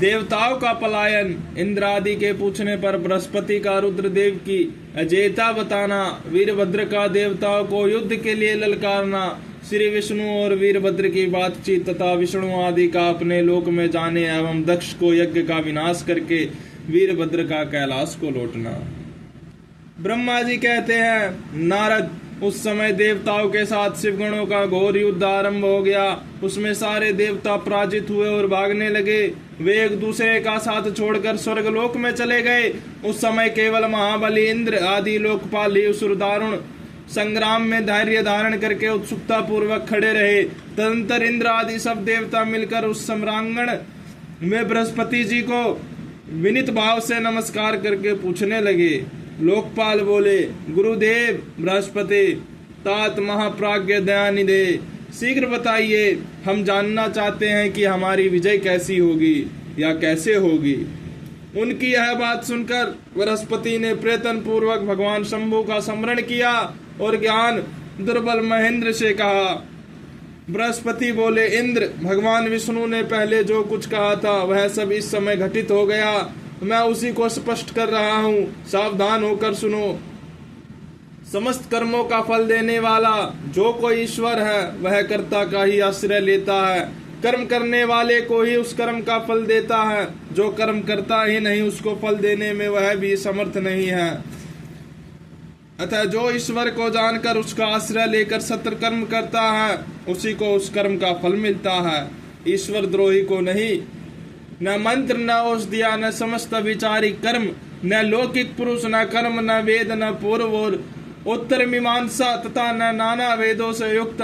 देवताओं का पलायन। इंद्र आदि के पूछने पर बृहस्पति का रुद्रदेव की अजेयता बताना, वीरभद्र का देवताओं को युद्ध के लिए ललकारना, श्री विष्णु और वीरभद्र की बातचीत तथा विष्णु आदि का अपने लोक में जाने एवं दक्ष को यज्ञ का विनाश करके वीरभद्र का कैलाश को लौटना। ब्रह्मा जी कहते हैं, नारद, उस समय देवताओं के साथ शिवगणों का घोर युद्ध आरंभ हो गया। उसमें सारे देवता पराजित हुए और भागने लगे। वे एक दूसरे का साथ छोड़कर स्वर्गलोक में चले गए। उस समय केवल महाबली इंद्र आदि लोकपाल ही उस दारुण संग्राम में धैर्य धारण करके उत्सुकता पूर्वक खड़े रहे। तदंतर इंद्र आदि सब देवता मिलकर उस सम्रांगण में बृहस्पति जी को विनीत भाव से नमस्कार करके पूछने लगे। लोकपाल बोले, गुरुदेव बृहस्पति, तात महाप्राज्ञ दयानिधे, शीघ्र बताइए, हम जानना चाहते हैं कि हमारी विजय कैसी होगी या कैसे होगी। उनकी यह बात सुनकर बृहस्पति ने प्रयत्न पूर्वक भगवान शंभु का स्मरण किया और ज्ञान दुर्बल महेंद्र से कहा। बृहस्पति बोले, इंद्र, भगवान विष्णु ने पहले जो कुछ कहा था वह सब इस समय घटित हो गया। मैं उसी को स्पष्ट कर रहा हूँ, सावधान होकर सुनो। समस्त कर्मों का फल देने वाला जो कोई ईश्वर है वह कर्ता का ही आश्रय लेता है। कर्म करने वाले को ही उस कर्म का फल देता है। जो कर्म करता ही नहीं उसको फल देने में वह भी समर्थ नहीं है। अतः जो ईश्वर को जानकर उसका आश्रय लेकर सत्य कर्म करता है उसी को उस कर्म का फल मिलता है, ईश्वर द्रोही को नहीं। न मंत्र, न औषधिया, न समस्त विचारिक कर्म, न लौकिक पुरुष, न कर्म, न वेद, न पूर्व और उत्तर मीमांसा तथा न नाना वेदों से युक्त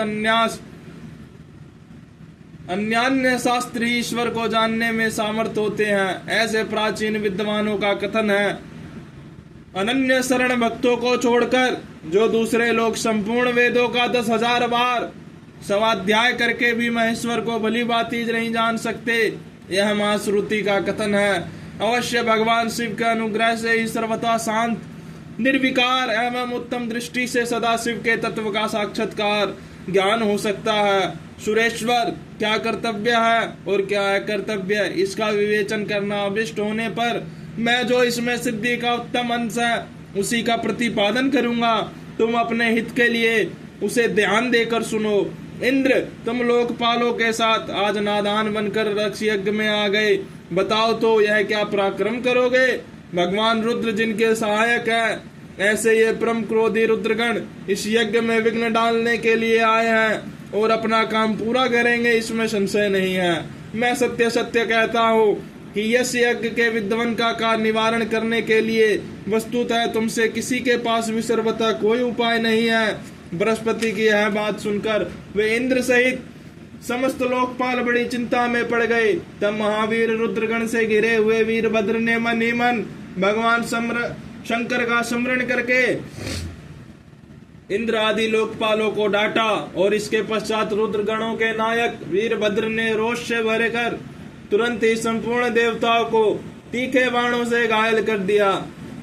अन्यान्य शास्त्र ही ईश्वर को जानने में सामर्थ होते हैं। ऐसे प्राचीन विद्वानों का कथन है, अनन्य शरण भक्तों को छोड़कर जो दूसरे लोग संपूर्ण वेदों का 10,000 बार स्वाध्याय करके भी महेश्वर को भली भांति नहीं जान सकते, यह महाश्रुति का कथन है। अवश्य भगवान शिव के अनुग्रह से ही सर्वथा शांत, निर्विकार एवं उत्तम दृष्टि से सदा शिव के तत्व का साक्षात्कार ज्ञान हो सकता है। सुरेश्वर, क्या कर्तव्य है और क्या है कर्तव्य, इसका विवेचन करना अभिष्ट होने पर मैं जो इसमें सिद्धि का उत्तम अंश है उसी का प्रतिपादन करूंगा। तुम अपने हित के लिए उसे ध्यान देकर सुनो। इंद्र, तुम लोकपालों के साथ आज नादान बनकर रक्ष यज्ञ में आ गए। बताओ तो यह क्या पराक्रम करोगे। भगवान रुद्र जिनके सहायक है, ऐसे ये परम क्रोधी रुद्रगण इस यज्ञ में विघ्न डालने के लिए आए हैं और अपना काम पूरा करेंगे, इसमें संशय नहीं है। मैं सत्य सत्य कहता हूँ कि यश यज्ञ के विद्वान का निवारण करने के लिए वस्तुतः तुमसे किसी के पास भी सर्वथा कोई उपाय नहीं है। बृहस्पति की यह बात सुनकर वे इंद्र सहित समस्त लोकपाल बड़ी चिंता में पड़ गए। तब महावीर रुद्रगण से घिरे हुए वीरभद्र ने मन ही मन भगवान शंकर का स्मरण करके इंद्र आदि लोकपालों को डांटा और इसके पश्चात रुद्रगणों के नायक वीरभद्र ने रोष से भरे कर तुरंत ही संपूर्ण देवताओं को तीखे बाणों से घायल कर दिया।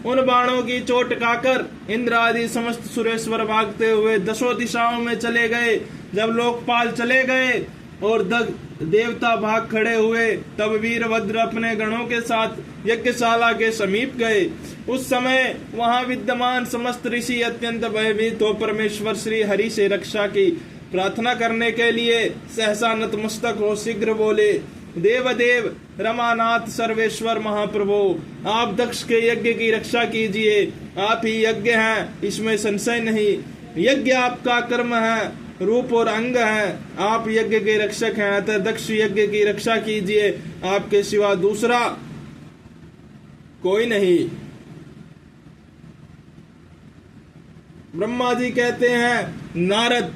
उन बाणों की चोट खाकर इंद्र आदि समस्त सुरेश्वर भागते हुए 10 दिशाओं में चले गए। जब लोकपाल चले गए और देवता भाग खड़े हुए, तब वीरभद्र अपने गणों के साथ यज्ञशाला के समीप गए। उस समय वहां विद्यमान समस्त ऋषि अत्यंत भयभीत हो परमेश्वर श्री हरि से रक्षा की प्रार्थना करने के लिए सहसा नतमस्तक हो शीघ्र बोले, देवदेव रमानाथ सर्वेश्वर महाप्रभु, आप दक्ष के यज्ञ की रक्षा कीजिए। आप ही यज्ञ हैं, इसमें संशय नहीं। यज्ञ आपका कर्म है, रूप और अंग है। आप यज्ञ के रक्षक हैं, अतः दक्ष यज्ञ की रक्षा कीजिए। आपके सिवा दूसरा कोई नहीं। ब्रह्मा जी कहते हैं, नारद,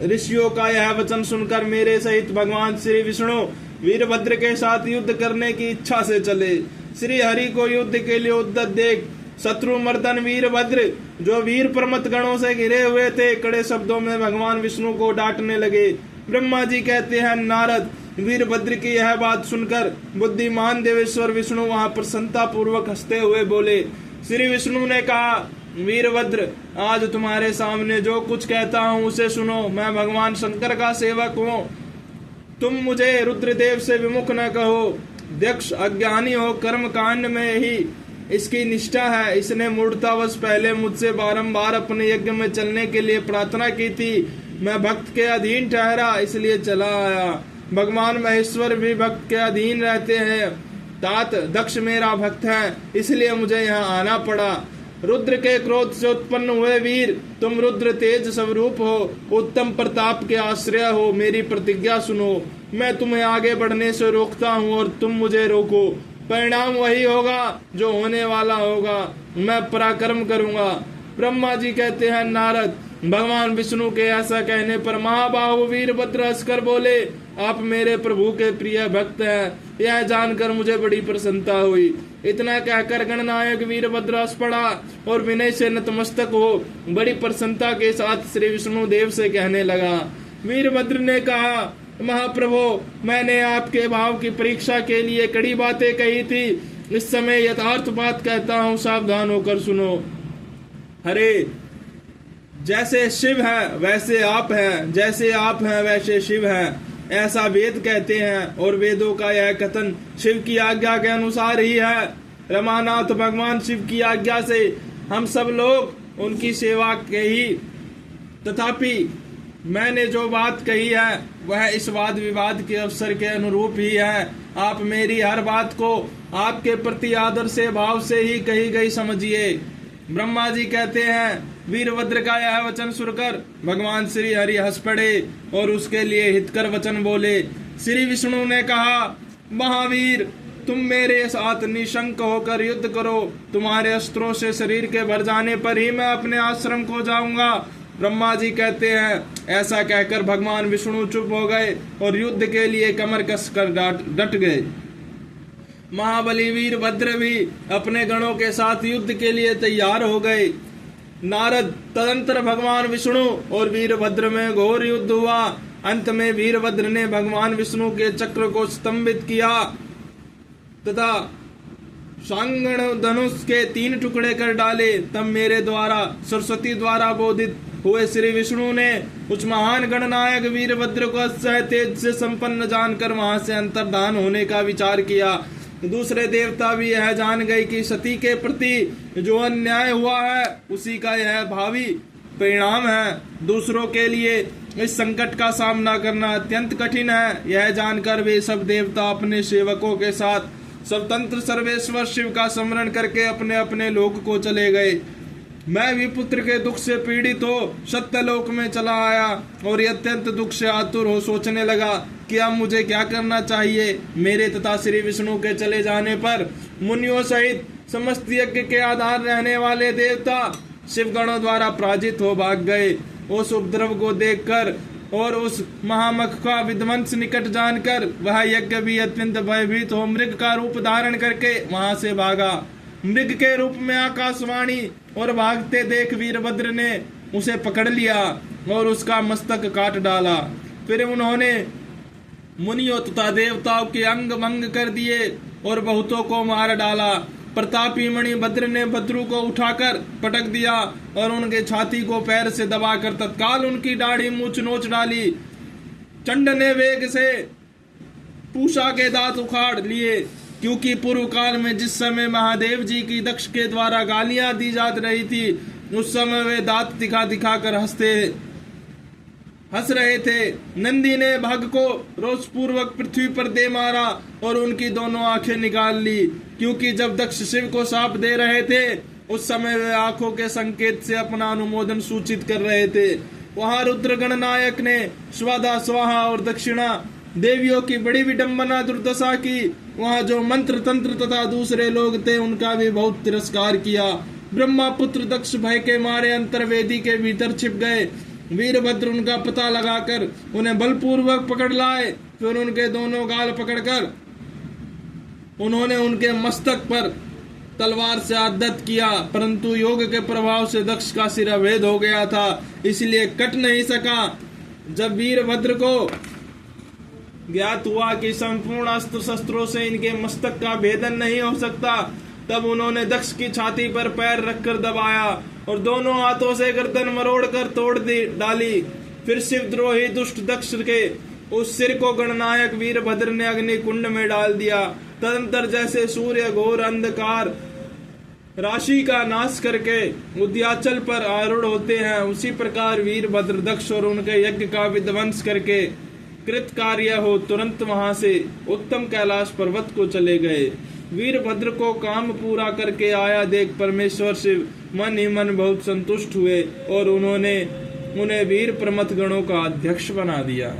ऋषियों का यह वचन सुनकर मेरे सहित भगवान श्री विष्णु वीरभद्र के साथ युद्ध करने की इच्छा से चले। श्री हरि को युद्ध के लिए उद्यत देख शत्रु मर्दन वीरभद्र, जो वीर प्रमथ गणों से घिरे हुए थे, कड़े शब्दों में भगवान विष्णु को डांटने लगे। ब्रह्मा जी कहते हैं, नारद, वीरभद्र की यह बात सुनकर बुद्धिमान देवेश्वर विष्णु वहां प्रसन्नता पूर्वक हंसते हुए बोले। श्री विष्णु ने कहा, वीरभद्र, आज तुम्हारे सामने जो कुछ कहता हूँ उसे सुनो। मैं भगवान शंकर का सेवक हूँ। तुम मुझे रुद्रदेव से विमुख न कहो। दक्ष अज्ञानी हो कर्म कांड में ही इसकी निष्ठा है। इसने मूढ़तावश पहले मुझसे बारंबार अपने यज्ञ में चलने के लिए प्रार्थना की थी। मैं भक्त के अधीन ठहरा, इसलिए चला आया। भगवान महेश्वर भी भक्त के अधीन रहते हैं। तात दक्ष मेरा भक्त है, इसलिए मुझे यहाँ आना पड़ा। रुद्र के क्रोध से उत्पन्न हुए वीर, तुम रुद्र तेज स्वरूप हो, उत्तम प्रताप के आश्रय हो। मेरी प्रतिज्ञा सुनो, मैं तुम्हें आगे बढ़ने से रोकता हूँ और तुम मुझे रोको। परिणाम वही होगा जो होने वाला होगा। मैं पराक्रम करूंगा। ब्रह्मा जी कहते हैं, नारद, भगवान विष्णु के ऐसा कहने पर महाबाहु वीरभद्र हंसकर बोले, आप मेरे प्रभु के प्रिय भक्त हैं। यह जानकर मुझे बड़ी प्रसन्नता हुई। इतना कहकर गणनायक वीरभद्र हंस पड़ा और विनय से नतमस्तक हो बड़ी प्रसन्नता के साथ श्री विष्णु देव से कहने लगा। वीरभद्र ने कहा, महाप्रभु, मैंने आपके भाव की परीक्षा के लिए कड़ी बातें कही थी। इस समय यथार्थ बात कहता हूँ, सावधान होकर सुनो। हरे, जैसे शिव है वैसे आप हैं, जैसे आप हैं वैसे शिव है, ऐसा वेद कहते हैं। और वेदों का यह कथन शिव की आज्ञा के अनुसार ही है। रमानाथ भगवान शिव की आज्ञा से हम सब लोग उनकी सेवा के ही, तथापि मैंने जो बात कही है वह इस वाद विवाद के अवसर के अनुरूप ही है। आप मेरी हर बात को आपके प्रति आदर से भाव से ही कही गई समझिए। ब्रह्मा जी कहते हैं, वीरभद्र का यह वचन सुनकर भगवान श्री हरि हंस पड़े और उसके लिए हितकर वचन बोले। श्री विष्णु ने कहा, महावीर, तुम मेरे साथ निशंक होकर युद्ध करो। तुम्हारे अस्त्रों से शरीर के भर जाने पर ही मैं अपने आश्रम को जाऊंगा। ब्रह्मा जी कहते हैं, ऐसा कहकर भगवान विष्णु चुप हो गए और युद्ध के लिए कमर कसकर डट गए। महाबली वीरभद्र भी अपने गणों के साथ युद्ध के लिए तैयार हो गए। नारद, तदंतर भगवान विष्णु और वीरभद्र में घोर युद्ध हुआ। अंत में वीरभद्र ने भगवान विष्णु के चक्र को स्तंभित किया तथा सांगण धनुष के 3 टुकड़े कर डाले। तब मेरे द्वारा सरस्वती द्वारा बोधित हुए श्री विष्णु ने उस महान गणनायक वीरभद्र को अतिशय तेज से संपन्न जानकर वहां से अंतर्धान होने का विचार किया। दूसरे देवता भी यह जान गए कि सती के प्रति जो अन्याय हुआ है उसी का यह भावी परिणाम है। दूसरों के लिए इस संकट का सामना करना अत्यंत कठिन है। यह जानकर वे सब देवता अपने सेवकों के साथ स्वतंत्र सर्वेश्वर शिव का स्मरण करके अपने अपने लोक को चले गए। मैं भी पुत्र के दुख से पीड़ित हो सत्यलोक में चला आया और अत्यंत दुख से आतुर हो सोचने लगा कि अब मुझे क्या करना चाहिए। मेरे तथा श्री विष्णु के चले जाने पर मुनियों सहित समस्त यज्ञ के आधार रहने वाले देवता शिवगणों द्वारा पराजित हो भाग गए। उस उपद्रव को देखकर और उस महामख का विध्वंस निकट जानकर वह यज्ञ भी अत्यंत भयभीत हो मृग का रूप धारण करके वहां से भागा। मृग के रूप में आकाशवाणी और भागते देख वीरभद्र ने उसे पकड़ लिया और उसका मस्तक काट डाला। फिर उन्होंने मुनियों तथा देवताओं के अंग भंग कर दिए और बहुतों को मार डाला। प्रतापी मणिभद्र ने भद्रू को उठाकर पटक दिया और उनके छाती को पैर से दबाकर तत्काल उनकी दाढ़ी मूछ नोच डाली। चंड ने वेग से पूषा के दांत उखाड़ लिए, क्योंकि पूर्व काल में जिस समय महादेव जी की दक्ष के द्वारा गालियां दी जा रही थी उस समय वे दांत दिखा दिखा कर हंस रहे थे। नंदी ने भाग को रोष पूर्वक पृथ्वी पर दे मारा और उनकी दोनों आंखें निकाल ली, क्योंकि जब दक्ष शिव को शाप दे रहे थे उस समय वे आंखों के संकेत से अपना अनुमोदन सूचित कर रहे थे। वहां रुद्र गणनायक ने स्वादा स्वाहा और दक्षिणा देवियों की बड़ी विडंबना दुर्दशा की। वहां जो मंत्र तंत्र तथा दूसरे लोग थे उनका भी बहुत तिरस्कार किया। ब्रह्मा पुत्र दक्ष भय के मारे अंतर्वेदी के भीतर छिप गए। वीरभद्र उनका पता लगाकर उन्हें बलपूर्वक पकड़ लाए। फिर उनके दोनों गाल पकड़कर उन्होंने उनके मस्तक पर तलवार से आघात किया, परंतु योग के प्रभाव से दक्ष का सिर अभेद हो गया था, इसलिए कट नहीं सका। जब वीरभद्र को ज्ञात हुआ कि संपूर्ण अस्त्र शस्त्रों से इनके मस्तक का भेदन नहीं हो सकता, तब उन्होंने दक्ष की छाती पर पैर रखकर दबाया और दोनों हाथों से गर्दन मरोड़कर तोड़ डाली। फिर शिवद्रोही दुष्ट दक्ष के उस सिर को गणनायक वीरभद्र ने अग्नि कुंड में डाल दिया। तदंतर जैसे सूर्य घोर अंधकार राशि का नाश करके उद्याचल पर आरूढ़ होते हैं, उसी प्रकार वीरभद्र दक्ष और उनके यज्ञ का विध्वंस करके कृत कार्य हो तुरंत वहां से उत्तम कैलाश पर्वत को चले गए। वीरभद्र को काम पूरा करके आया देख परमेश्वर शिव मन ही मन बहुत संतुष्ट हुए और उन्होंने उन्हें वीर प्रमथ गणों का अध्यक्ष बना दिया।